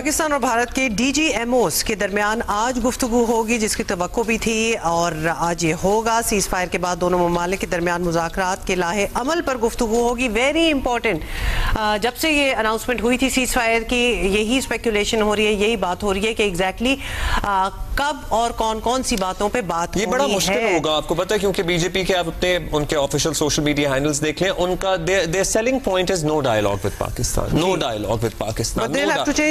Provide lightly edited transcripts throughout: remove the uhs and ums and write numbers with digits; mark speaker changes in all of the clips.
Speaker 1: پاکستان اور بھارت کے D G M Os کے درمیان آج گفتگو ہوگی جس کی توقع بھی تھی اور آج یہ ہوگا. سیز فائر کے بعد دونوں ممالک کے درمیان مذاکرات کے لاہے عمل پر گفتگو ہوگی. Very important. جب سے یہ اناؤنسمنٹ ہوئی تھی سیز فائر کی یہی اسپیکولیشن ہو رہی ہے, یہی بات ہو رہی ہے کہ ایگزیکٹلی کب اور کون کون سی باتوں پہ بات
Speaker 2: یہ بڑا مشکل ہوگا. آپ کو پتا ہے کیونکہ بی جے پی کے آپ اپنے ان کے آفیشیل سوشل میڈیا ہینڈلز دیکھ لیں, ان کا their selling point is no dialogue with Pakistan. No dialogue with Pakistan.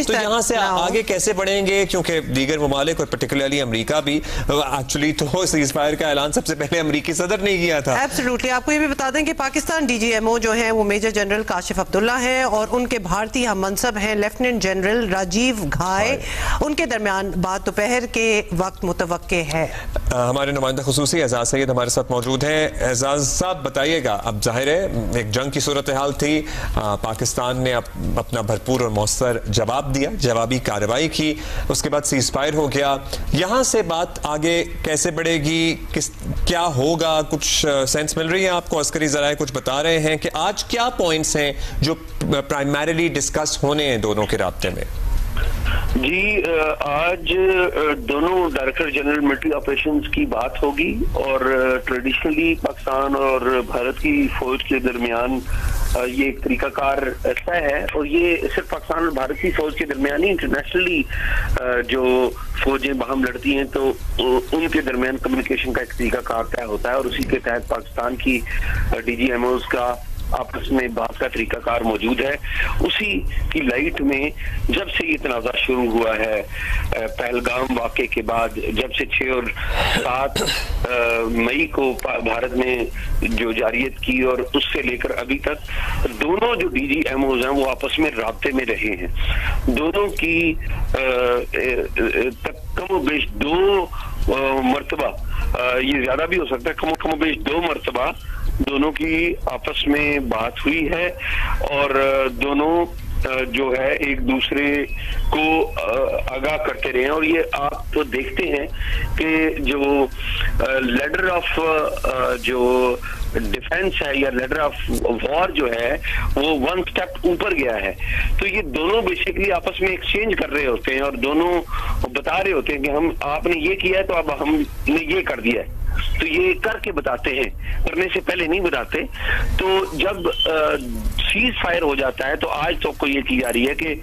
Speaker 2: تو یہاں سے آگے کیسے بڑھیں گے, کیونکہ دیگر ممالک اور پرٹیکولرلی امریکہ بھی ایکچولی تو سیز فائر کا اعلان سب سے پہلے امریکی صدر نے کیا تھا.
Speaker 1: ایبسلیوٹلی. آپ کو یہ بھی بتا دیں کہ Pakistan D G M O جو ہیں وہ میجر جنرل کاشف عبداللہ ہیں اور ان کے بھارتی ہم منصب ہیں لیفٹیننٹ جنرل راجیو گھائے. ان کے درمیان بات دوپہر کے وقت متوقع ہے.
Speaker 2: ہمارے نمائندہ خصوصی اعزاز سید ہمارے ساتھ موجود ہیں. اعزاز صاحب بتائیے گا, اب ظاہر ہے ایک جنگ کی صورتحال تھی, پاکستان نے اپنا بھرپور اور مؤثر جواب دیا, جوابی کارروائی کی, اس کے بعد سیز فائر ہو گیا. یہاں سے بات آگے کیسے بڑھے گی, کیا ہوگا, کچھ سینس مل رہی ہے آپ کو؟ عسکری ذرائع کچھ بتا رہے ہیں کہ آج کیا پوائنٹس ہیں جو پرائمریلی ڈسکس ہونے ہیں دونوں کے رابطے میں؟
Speaker 3: جی, آج دونوں ڈائریکٹر جنرل ملٹری آپریشنز کی بات ہوگی اور ٹریڈیشنلی پاکستان اور بھارت کی فوج کے درمیان یہ ایک طریقہ کار ایسا ہے, اور یہ صرف پاکستان اور بھارت کی فوج کے درمیان ہی, انٹرنیشنلی جو فوجیں باہم لڑتی ہیں تو ان کے درمیان کمیونیکیشن کا ایک طریقہ کار طے ہوتا ہے, اور اسی کے تحت پاکستان کی ڈی جی ایم اوز کا آپس میں بات کا طریقہ کار موجود ہے. اسی کی لائٹ میں جب سے یہ تنازع شروع ہوا ہے پہلگام واقعے کے بعد, جب سے 6 اور 7 مئی کو بھارت نے جو جاریت کی اور اس سے لے کر ابھی تک دونوں جو ڈی جی ایم اوز ہیں وہ آپس میں رابطے میں رہے ہیں. دونوں کی کم و بیش 2 مرتبہ, یہ زیادہ بھی ہو سکتا ہے, کم و بیش 2 مرتبہ دونوں کی آپس میں بات ہوئی ہے, اور دونوں جو ہے ایک دوسرے کو آگاہ کرتے رہے ہیں. اور یہ آپ تو دیکھتے ہیں کہ جو لیڈر آف جو ڈیفنس ہے یا لیڈر آف وار جو ہے وہ 1 سٹیپ اوپر گیا ہے. تو یہ دونوں بیسیکلی آپس میں ایکسچینج کر رہے ہوتے ہیں اور دونوں بتا رہے ہوتے ہیں کہ آپ نے یہ کیا ہے تو اب ہم نے یہ کر دیا ہے, تو یہ کر کے بتاتے ہیں, کرنے سے پہلے نہیں بتاتے. تو جب سیز فائر ہو جاتا ہے تو آج تو کو یہ کی جا رہی ہے کہ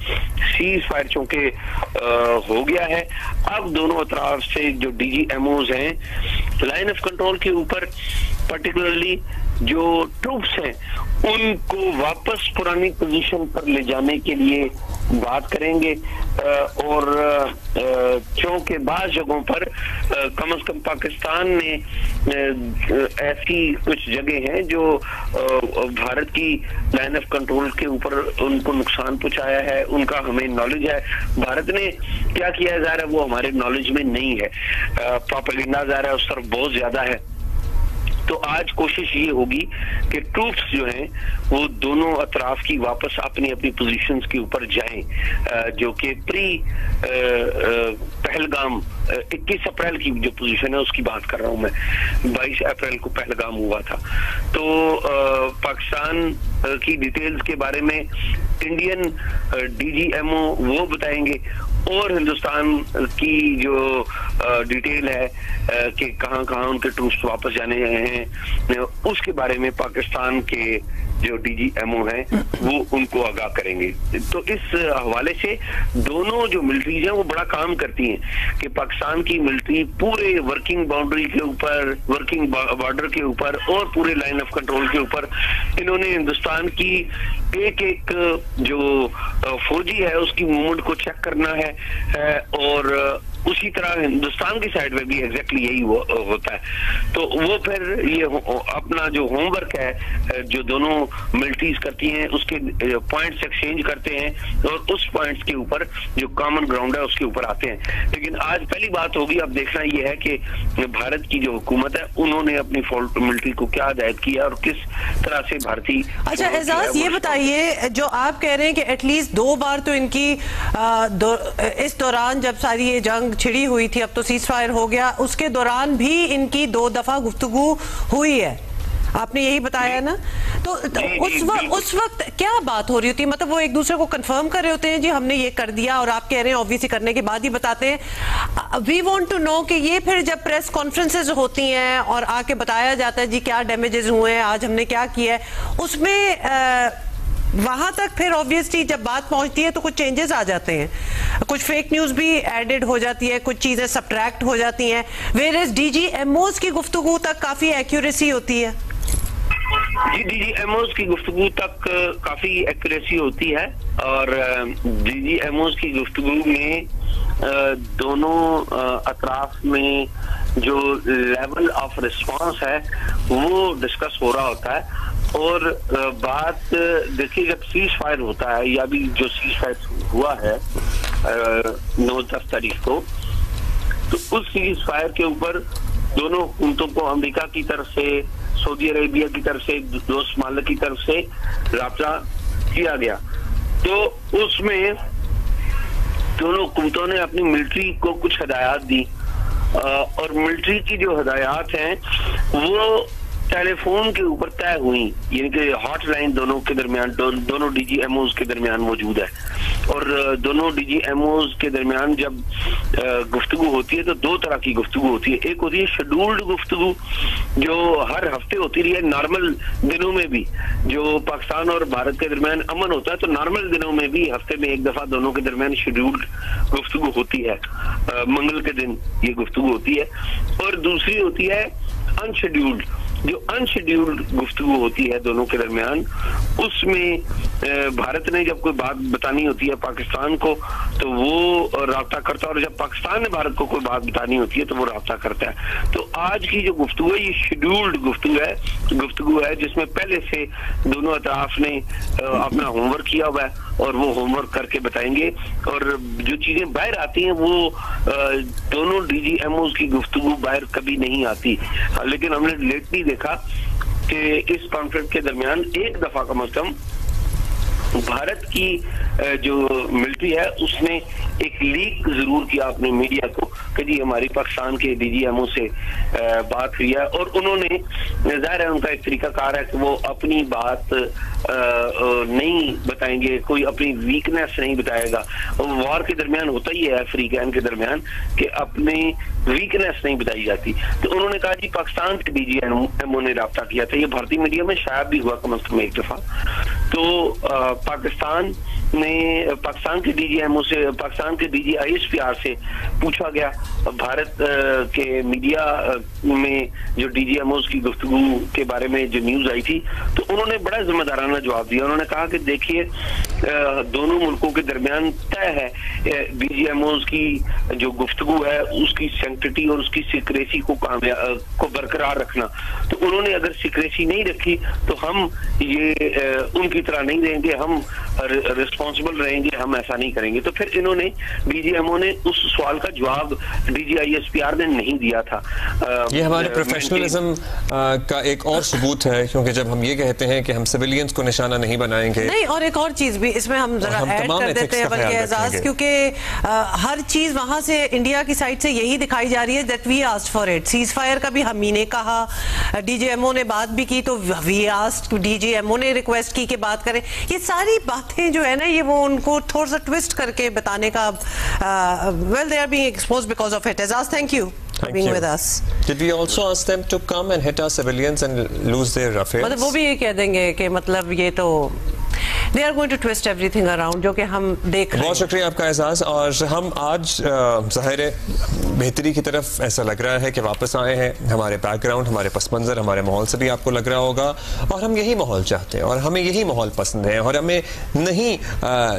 Speaker 3: سیز فائر چونکہ ہو گیا ہے, اب دونوں اطراف سے جو ڈی جی ایم اوز ہیں لائن آف کنٹرول کے اوپر پرٹیکولرلی جو ٹروپس ہیں ان کو واپس پرانی پوزیشن پر لے جانے کے لیے بات کریں گے. اور چونکہ بعض جگہوں پر کم از کم پاکستان نے ایسی کچھ جگہ ہیں جو بھارت کی لائن آف کنٹرول کے اوپر ان کو نقصان پہنچایا ہے, ان کا ہمیں نالج ہے. بھارت نے کیا کیا ہے ظاہر ہے وہ ہمارے نالج میں نہیں ہے, پروپیگنڈا ظاہر ہے اس طرف بہت زیادہ ہے. تو آج کوشش یہ ہوگی کہ ٹروپس جو ہیں وہ دونوں اطراف کی واپس اپنی اپنی پوزیشنز کے اوپر جائیں, جو کہ پہلگام 21 اپریل کی جو پوزیشن ہے اس کی بات کر رہا ہوں میں, 22 اپریل کو پہلگام ہوا تھا. تو پاکستان کی ڈیٹیلز کے بارے میں Indian D G M O وہ بتائیں گے, اور ہندوستان کی جو ڈیٹیل ہے کہ کہاں کہاں ان کے ٹروپس واپس جانے ہیں اس کے بارے میں پاکستان کے جو ڈی جی ایم او ہیں وہ ان کو آگاہ کریں گے. تو اس حوالے سے دونوں جو ملٹریز ہیں وہ بڑا کام کرتی ہیں کہ پاکستان کی ملٹری پورے ورکنگ باؤنڈری کے اوپر, ورکنگ بارڈر کے اوپر اور پورے لائن آف کنٹرول کے اوپر انہوں نے ہندوستان کی ایک ایک جو فوجی ہے اس کی موومنٹ کو چیک کرنا ہے, اور اسی طرح ہندوستان کی سائڈ میں بھی ایگزیکٹلی یہی ہوتا ہے. تو وہ پھر یہ اپنا جو ہوم ورک ہے جو دونوں ملٹریز کرتی ہیں اس کے پوائنٹس ایکسچینج کرتے ہیں, اور اس پوائنٹس کے اوپر جو کامن گراؤنڈ ہے اس کے اوپر آتے ہیں. لیکن آج پہلی بات ہوگی, اب دیکھنا یہ ہے کہ بھارت کی جو حکومت ہے انہوں نے اپنی ملٹری کو کیا ہدایت کیا اور کس طرح سے بھارتی.
Speaker 1: اچھا اعزاز یہ بتائیے, جو آپ کہہ رہے ہیں کہ ایٹ لیسٹ 2 بار تو ان کی اس دوران جب ساری یہ جنگ چھڑی ہوئی تھی, اب تو سیز فائر ہو گیا, اس کے دوران بھی ان کی 2 دفعہ گفتگو ہوئی ہے. آپ نے یہی بتایا نا. تو اس وقت کیا بات ہو رہی ہوتی ہے؟ مطلب وہ ایک دوسرے کو کنفرم کر رہے ہوتے ہیں جی ہم نے یہ کر دیا, اور آپ کہہ رہے ہیں obviously کرنے کے بعد ہی بتاتے ہیں. وی وانٹ ٹو نو کہ یہ پھر جب پریس کانفرنسز ہوتی ہیں اور آ کے بتایا جاتا ہے جی کیا ڈیمیجز ہوئے ہیں, آج ہم نے کیا کیا ہے, اس میں وہاں تک پھر obviously جب بات پہنچتی ہے تو کچھ چینجز آ جاتے ہیں, کچھ فیک نیوز بھی ایڈڈ ہو جاتی ہے, کچھ چیزیں سبٹریکٹ ہو جاتی ہیں, whereas D G M Os کی گفتگو تک کافی ایکیوریسی ہوتی ہے.
Speaker 3: جی ڈی جی ایم اوز کی گفتگو تک کافی ایکوریسی ہوتی ہے, اور ڈی جی ایم اوز کی گفتگو میں دونوں اطراف میں جو لیول آف رسپانس ہے وہ ڈسکس ہو رہا ہوتا ہے. اور بات دیکھیے جب سیز فائر ہوتا ہے, یا بھی جو سیز فائر ہوا ہے 9-10 تاریخ کو, تو اس سیز فائر کے اوپر دونوں حکومتوں کو امریکہ کی طرف سے, سعودی عربیہ کی طرف سے, دوست ممالک کی طرف سے رابطہ کیا گیا. تو اس میں دونوں حکومتوں نے اپنی ملٹری کو کچھ ہدایات دی, اور ملٹری کی جو ہدایات ہیں وہ ٹیلی فون کے اوپر طے ہوئی, یعنی کہ ہاٹ لائن دونوں کے درمیان, دونوں ڈی جی ایم اوز کے درمیان موجود ہے. اور دونوں ڈی جی ایم اوز کے درمیان جب گفتگو ہوتی ہے تو دو طرح کی گفتگو ہوتی ہے. ایک ہوتی ہے شیڈولڈ گفتگو جو ہر ہفتے ہوتی رہی ہے نارمل دنوں میں بھی, جو پاکستان اور بھارت کے درمیان امن ہوتا ہے تو نارمل دنوں میں بھی ہفتے میں ایک دفعہ دونوں کے درمیان شیڈولڈ گفتگو ہوتی ہے, منگل کے دن یہ گفتگو ہوتی ہے. اور دوسری ہوتی ہے ان شیڈولڈ, جو ان شیڈیولڈ گفتگو ہوتی ہے دونوں کے درمیان. اس میں بھارت نے جب کوئی بات بتانی ہوتی ہے پاکستان کو تو وہ رابطہ کرتا ہے, اور جب پاکستان نے بھارت کو کوئی بات بتانی ہوتی ہے تو وہ رابطہ کرتا ہے. تو آج کی جو گفتگو ہے یہ شیڈیولڈ گفتگو ہے جس میں پہلے سے دونوں اطراف نے اپنا ہوم ورک کیا ہوا ہے, اور وہ ہوم ورک کر کے بتائیں گے. اور جو چیزیں باہر آتی ہیں وہ دونوں ڈی جی ایم اوز کی گفتگو باہر کبھی نہیں آتی. لیکن ہم نے لیٹلی دیکھا کہ اس کانفرنس کے درمیان ایک دفعہ کم از کم بھارت کی جو ملٹری ہے اس نے ایک لیک ضرور کیا اپنے میڈیا کو کہ جی ہماری پاکستان کے ڈی جی ایم او سے بات ہوئی ہے. اور انہوں نے, ظاہر ہے ان کا ایک طریقہ کار ہے کہ وہ اپنی بات نہیں بتائیں گے, کوئی اپنی ویکنیس نہیں بتائے گا. وار کے درمیان ہوتا ہی ہے افریقین کے درمیان کہ اپنی ویکنیس نہیں بتائی جاتی. تو انہوں نے کہا جی پاکستان کے ڈی جی ایم او نے رابطہ کیا تھا, یہ بھارتی میڈیا میں شاید بھی ہوا کم از کم ایک دفعہ. تو پاکستان کے ڈی جی ایم او سے, پاکستان کے D G I S P R سے پوچھا گیا بھارت کے میڈیا میں جو ڈی جی ایم اوز کی گفتگو کے بارے میں جو نیوز آئی تھی, تو انہوں نے بڑا ذمہ دارانہ جواب دیا. انہوں نے کہا کہ دیکھیے دونوں ملکوں کے درمیان طے ہے ڈی جی ایم اوز کی جو گفتگو ہے اس کی سینکٹیٹی اور اس کی سیکریسی کو برقرار رکھنا. تو انہوں نے اگر سیکریسی نہیں رکھی تو ہم یہ ان کی طرح نہیں رہیں گے, ہم ریسپانسبل رہیں گے, ہم ایسا نہیں کریں گے. تو پھر انہوں نے ڈی جی ایم او نے اس سوال کا جواب D G I S P R نے نہیں دیا تھا.
Speaker 2: یہ ہمارے پروفیشنلزم کا ایک اور ثبوت ہے, کیونکہ جب ہم یہ کہتے ہیں کہ ہم سویلینز کو نشانہ نہیں بنائیں گے,
Speaker 1: نہیں, اور ایک اور چیز بھی اس میں ہم ذرا ایڈ کر دیتے ہیں بلکہ اعزاز, کیونکہ ہر چیز وہاں سے انڈیا کی سائٹ سے یہی دکھائی جا رہی ہے that we asked for it. Cease fire کا بھی ہم ہی نے کہا, ڈی جی ایم او نے بات بھی کی تو we asked, D G M O نے ریکویسٹ کی کہ بات کریں. یہ ساری باتیں جو ہے نا یہ وہ ان کو تھوڑا سا ٹویسٹ کر کے بتانے کا, well they are being exposed because of it. Azaz, thank you for being with us.
Speaker 2: Did we also ask them to come and hit our civilians and lose their Rafales?
Speaker 1: مطلب وہ بھی یہ کہہ دیں گے کہ مطلب یہ تو they are going to twist everything around, جو کہ ہم دیکھ رہے ہیں.
Speaker 2: بہت شکریہ آپ کا اعزاز. اور ہم آج ظاہر بہتری کی طرف ایسا لگ رہا ہے کہ واپس آئے ہیں. ہمارے بیک گراؤنڈ, ہمارے پس منظر, ہمارے ماحول سے بھی آپ کو لگ رہا ہوگا, اور ہم یہی ماحول چاہتے ہیں اور ہمیں یہی ماحول پسند ہے. اور ہمیں نہیں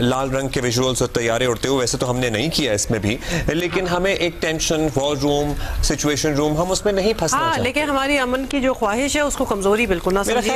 Speaker 2: لال رنگ کے ویژولز اور طیارے اڑتے ہوئے, ویسے تو ہم نے نہیں کیا اس میں بھی, لیکن ہمیں ایک ٹینشن, وار روم, سچویشن روم, ہم اس میں نہیں پھنسنا چاہتے.
Speaker 1: لیکن ہماری امن کی جو خواہش ہے اس کو کمزوری بالکل نہ سمجھیے.